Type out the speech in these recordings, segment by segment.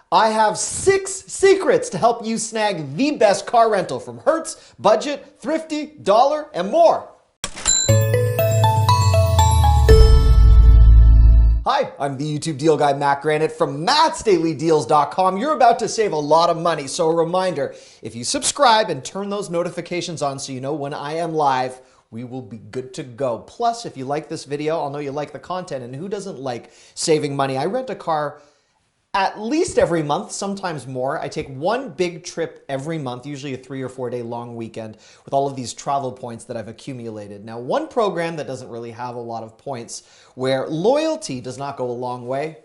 I have 6 secrets to help you snag the best car rental from Hertz, budget, thrifty, dollar, and more. Hi, I'm the YouTube deal guy, Matt Granite from mattsdailydeals.com. You're about to save a lot of money, so a reminder, if you subscribe and turn those notifications on so you know when I am live, we will be good to go. Plus, if you like this video, I'll know you like the content, and who doesn't like saving money? I rent a car at least every month, sometimes more. I take one big trip every month, usually a 3 or 4 day long weekend with all of these travel points that I've accumulated. Now, one program that doesn't really have a lot of points where loyalty does not go a long way,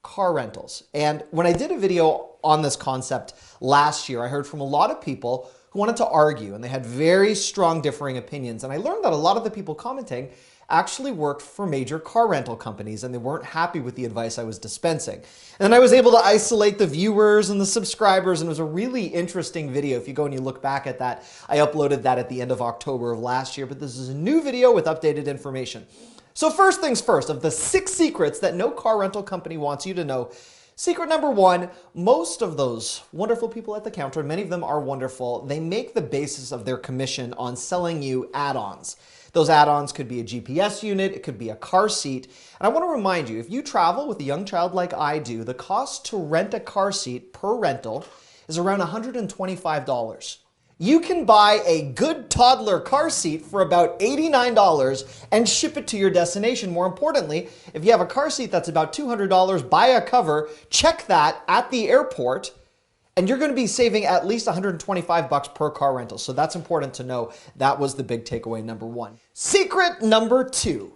car rentals. And when I did a video on this concept last year, I heard from a lot of people who wanted to argue, and they had very strong differing opinions. And I learned that a lot of the people commenting actually worked for major car rental companies, and they weren't happy with the advice I was dispensing. And then I was able to isolate the viewers and the subscribers, and it was a really interesting video. If you go and you look back at that, I uploaded that at the end of October of last year, but this is a new video with updated information. So first things first, of the 6 secrets that no car rental company wants you to know, secret number 1, most of those wonderful people at the counter, many of them are wonderful, they make the basis of their commission on selling you add-ons. Those add-ons could be a GPS unit, it could be a car seat. And I want to remind you, if you travel with a young child like I do, the cost to rent a car seat per rental is around $125. You can buy a good toddler car seat for about $89 and ship it to your destination. More importantly, if you have a car seat that's about $200, buy a cover, check that at the airport, and you're going to be saving at least $125 per car rental. So that's important to know. That was the big takeaway number 1. Secret number 2,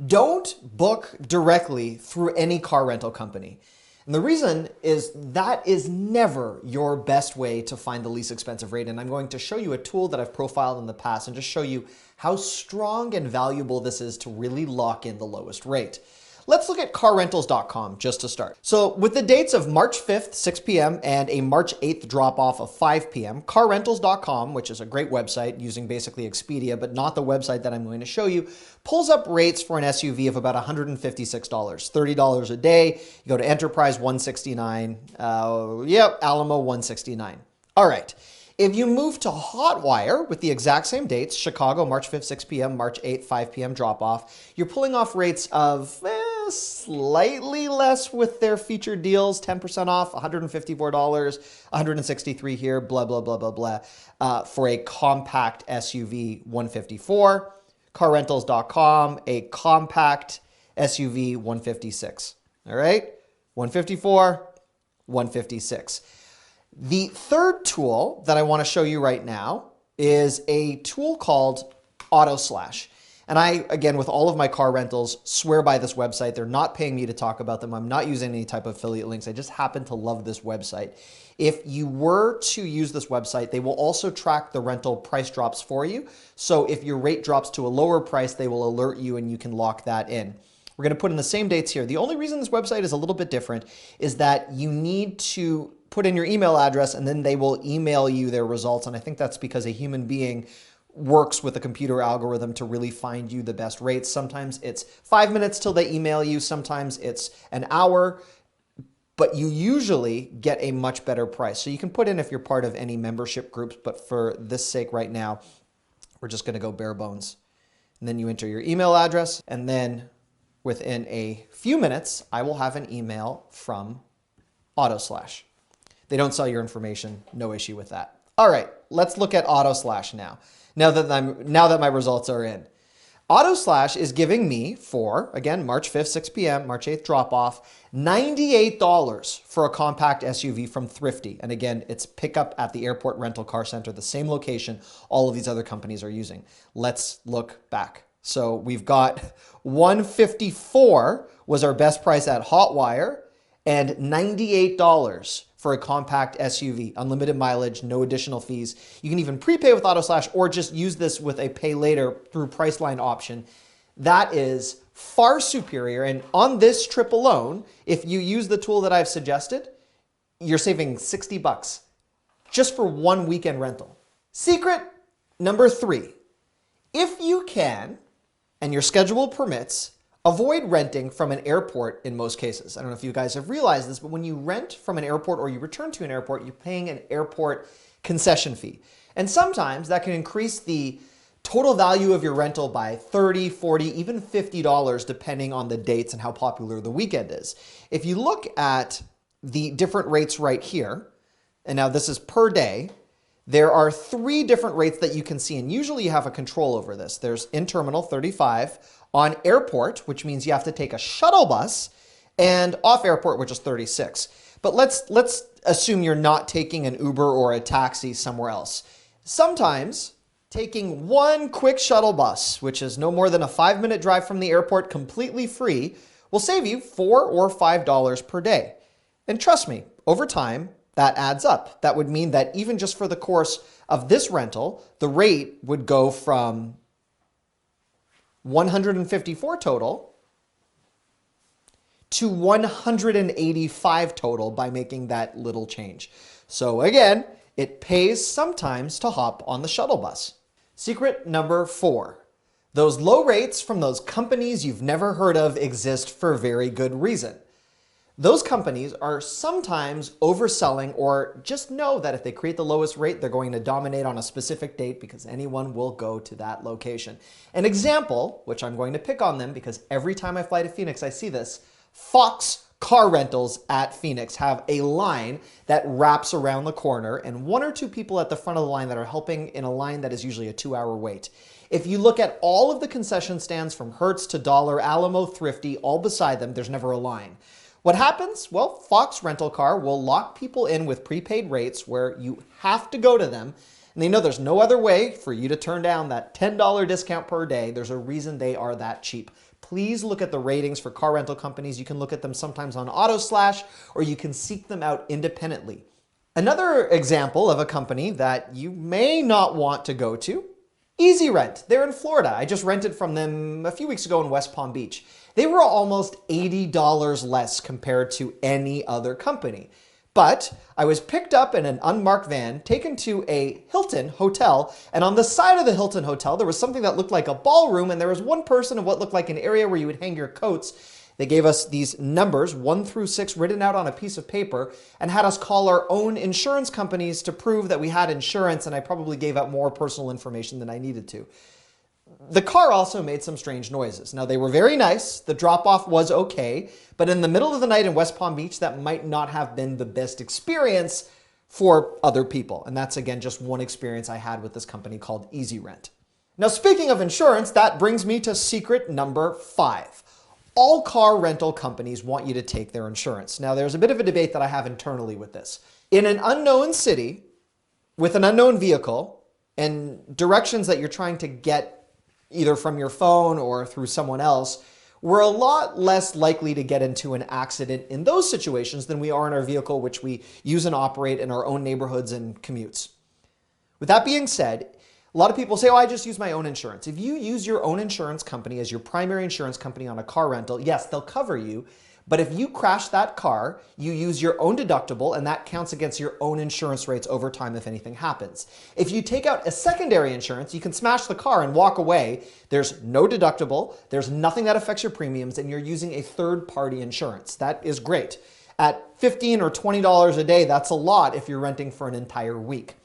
don't book directly through any car rental company. And the reason is that is never your best way to find the least expensive rate. And I'm going to show you a tool that I've profiled in the past and just show you how strong and valuable this is to really lock in the lowest rate. Let's look at carrentals.com just to start. So with the dates of March 5th, 6 p.m. and a March 8th drop-off of 5 p.m., carrentals.com, which is a great website using basically Expedia, but not the website that I'm going to show you, pulls up rates for an SUV of about $156, $30 a day. You go to Enterprise, $169. Alamo, $169. All right. If you move to Hotwire with the exact same dates, Chicago, March 5th, 6 p.m., March 8th, 5 p.m. drop-off, you're pulling off rates of slightly less with their featured deals, 10% off, $154, $163 here, blah, blah, blah, blah, blah, for a compact SUV, $154. Carrentals.com, a compact SUV, $156. All right? $154, $156. The third tool that I want to show you right now is a tool called AutoSlash. And I, again, with all of my car rentals, swear by this website. They're not paying me to talk about them. I'm not using any type of affiliate links. I just happen to love this website. If you were to use this website, they will also track the rental price drops for you. So if your rate drops to a lower price, they will alert you and you can lock that in. We're going to put in the same dates here. The only reason this website is a little bit different is that you need to put in your email address and then they will email you their results. And I think that's because a human being works with a computer algorithm to really find you the best rates. Sometimes it's 5 minutes till they email you. Sometimes it's an hour, but you usually get a much better price. So you can put in if you're part of any membership groups, but for this sake right now, we're just going to go bare bones. And then you enter your email address, and then within a few minutes, I will have an email from AutoSlash. They don't sell your information, no issue with that. All right, let's look at AutoSlash now. Now that my results are in. AutoSlash is giving me for, again, March 5th, 6 p.m., March 8th drop-off, $98 for a compact SUV from Thrifty. And again, it's pickup at the airport rental car center, the same location all of these other companies are using. Let's look back. So we've got $154 was our best price at Hotwire, and $98 for a compact SUV, unlimited mileage, no additional fees. You can even prepay with AutoSlash or just use this with a pay later through Priceline option. That is far superior. And on this trip alone, if you use the tool that I've suggested, you're saving $60 just for one weekend rental. Secret number 3, if you can, and your schedule permits, Avoid renting from an airport in most cases. I don't know if you guys have realized this, but when you rent from an airport or you return to an airport, you're paying an airport concession fee. And sometimes that can increase the total value of your rental by $30, $40, even $50 depending on the dates and how popular the weekend is. If you look at the different rates right here, and now this is per day, there are 3 different rates that you can see, and usually you have a control over this. There's in-terminal, 35, on airport, which means you have to take a shuttle bus, and off airport, which is 36. But let's assume you're not taking an Uber or a taxi somewhere else. Sometimes taking one quick shuttle bus, which is no more than a 5-minute drive from the airport completely free, will save you $4 or $5 per day. And trust me, over time, that adds up. That would mean that even just for the course of this rental, the rate would go from $154 total to $185 total by making that little change. So again, it pays sometimes to hop on the shuttle bus. Secret number 4. Those low rates from those companies you've never heard of exist for very good reason. Those companies are sometimes overselling, or just know that if they create the lowest rate, they're going to dominate on a specific date because anyone will go to that location. An example, which I'm going to pick on them because every time I fly to Phoenix, I see this, Fox Car Rentals at Phoenix have a line that wraps around the corner and 1 or 2 people at the front of the line that are helping in a line that is usually a 2-hour wait. If you look at all of the concession stands from Hertz to Dollar, Alamo, Thrifty, all beside them, there's never a line. What happens? Well, Fox Rental Car will lock people in with prepaid rates where you have to go to them, and they know there's no other way for you to turn down that $10 discount per day. There's a reason they are that cheap. Please look at the ratings for car rental companies. You can look at them sometimes on AutoSlash, or you can seek them out independently. Another example of a company that you may not want to go to, Easy Rent. They're in Florida. I just rented from them a few weeks ago in West Palm Beach. They were almost $80 less compared to any other company. But I was picked up in an unmarked van, taken to a Hilton hotel, and on the side of the Hilton hotel, there was something that looked like a ballroom, and there was one person in what looked like an area where you would hang your coats. They gave us these numbers, 1 through 6, written out on a piece of paper, and had us call our own insurance companies to prove that we had insurance, and I probably gave out more personal information than I needed to. The car also made some strange noises. Now, they were very nice. The drop-off was okay. But in the middle of the night in West Palm Beach, that might not have been the best experience for other people. And that's, again, just one experience I had with this company called Easy Rent. Now, speaking of insurance, that brings me to secret number 5. All car rental companies want you to take their insurance. Now, there's a bit of a debate that I have internally with this. In an unknown city, with an unknown vehicle, and directions that you're trying to get either from your phone or through someone else, we're a lot less likely to get into an accident in those situations than we are in our vehicle, which we use and operate in our own neighborhoods and commutes. With that being said, a lot of people say, oh, I just use my own insurance. If you use your own insurance company as your primary insurance company on a car rental, yes, they'll cover you. But if you crash that car, you use your own deductible, and that counts against your own insurance rates over time if anything happens. If you take out a secondary insurance, you can smash the car and walk away. There's no deductible, there's nothing that affects your premiums, and you're using a third-party insurance. That is great. At $15 or $20 a day, that's a lot if you're renting for an entire week.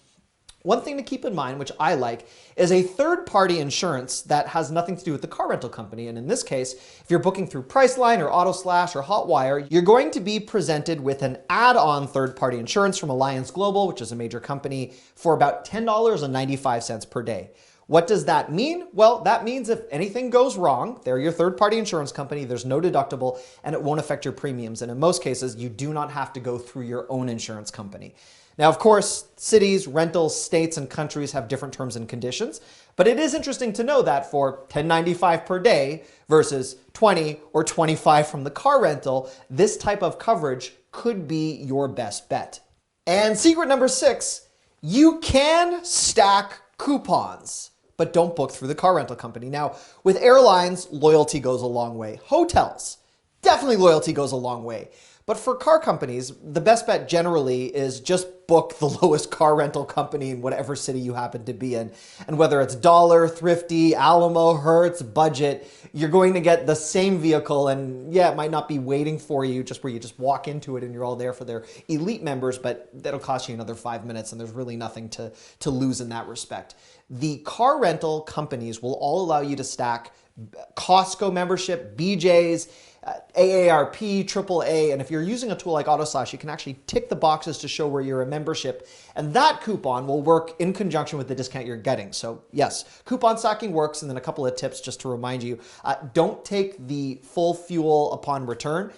One thing to keep in mind, which I like, is a third-party insurance that has nothing to do with the car rental company. And in this case, if you're booking through Priceline or AutoSlash or Hotwire, you're going to be presented with an add-on third-party insurance from Alliance Global, which is a major company, for about $10.95 per day. What does that mean? Well, that means if anything goes wrong, they're your third-party insurance company, there's no deductible, and it won't affect your premiums. And in most cases, you do not have to go through your own insurance company. Now, of course, cities, rentals, states, and countries have different terms and conditions, but it is interesting to know that for $10.95 per day versus $20 or $25 from the car rental, this type of coverage could be your best bet. And secret number 6, you can stack coupons, but don't book through the car rental company. Now, with airlines, loyalty goes a long way. Hotels, definitely loyalty goes a long way. But for car companies, the best bet generally is just book the lowest car rental company in whatever city you happen to be in. And whether it's Dollar, Thrifty, Alamo, Hertz, Budget, you're going to get the same vehicle. And yeah, it might not be waiting for you just where you just walk into it and you're all there for their elite members, but that'll cost you another 5 minutes and there's really nothing to lose in that respect. The car rental companies will all allow you to stack Costco membership, BJ's, AARP, AAA, and if you're using a tool like AutoSlash, you can actually tick the boxes to show where you're a membership, and that coupon will work in conjunction with the discount you're getting. So yes, coupon stacking works, and then a couple of tips just to remind you. Don't take the full fuel upon return.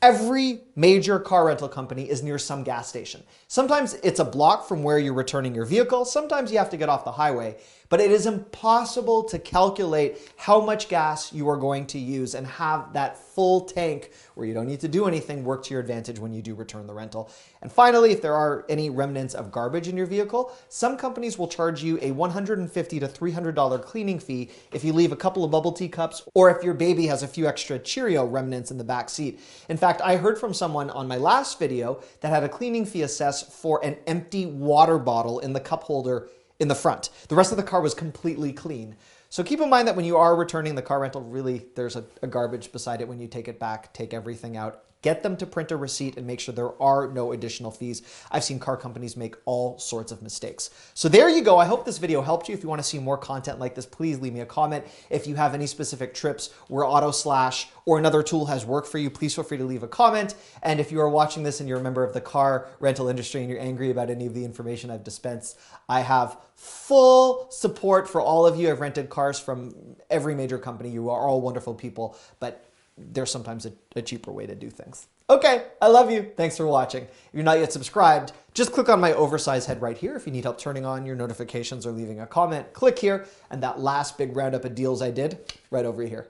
Every major car rental company is near some gas station. Sometimes it's a block from where you're returning your vehicle. Sometimes you have to get off the highway, but it is impossible to calculate how much gas you are going to use and have that full tank where you don't need to do anything work to your advantage when you do return the rental. And finally, if there are any remnants of garbage in your vehicle, some companies will charge you a $150 to $300 cleaning fee if you leave a couple of bubble tea cups or if your baby has a few extra Cheerio remnants in the back seat. In fact, I heard from someone on my last video that had a cleaning fee assessed for an empty water bottle in the cup holder in the front. The rest of the car was completely clean. So keep in mind that when you are returning the car rental, really there's a garbage beside it when you take it back, take everything out. Get them to print a receipt and make sure there are no additional fees. I've seen car companies make all sorts of mistakes. So there you go. I hope this video helped you. If you want to see more content like this, please leave me a comment. If you have any specific trips where AutoSlash or another tool has worked for you, please feel free to leave a comment. And if you are watching this and you're a member of the car rental industry and you're angry about any of the information I've dispensed, I have full support for all of you. I've rented cars from every major company. You are all wonderful people, but there's sometimes a cheaper way to do things. Okay, I love you. Thanks for watching. If you're not yet subscribed, just click on my oversized head right here. If you need help turning on your notifications or leaving a comment, click here. And that last big roundup of deals I did, right over here.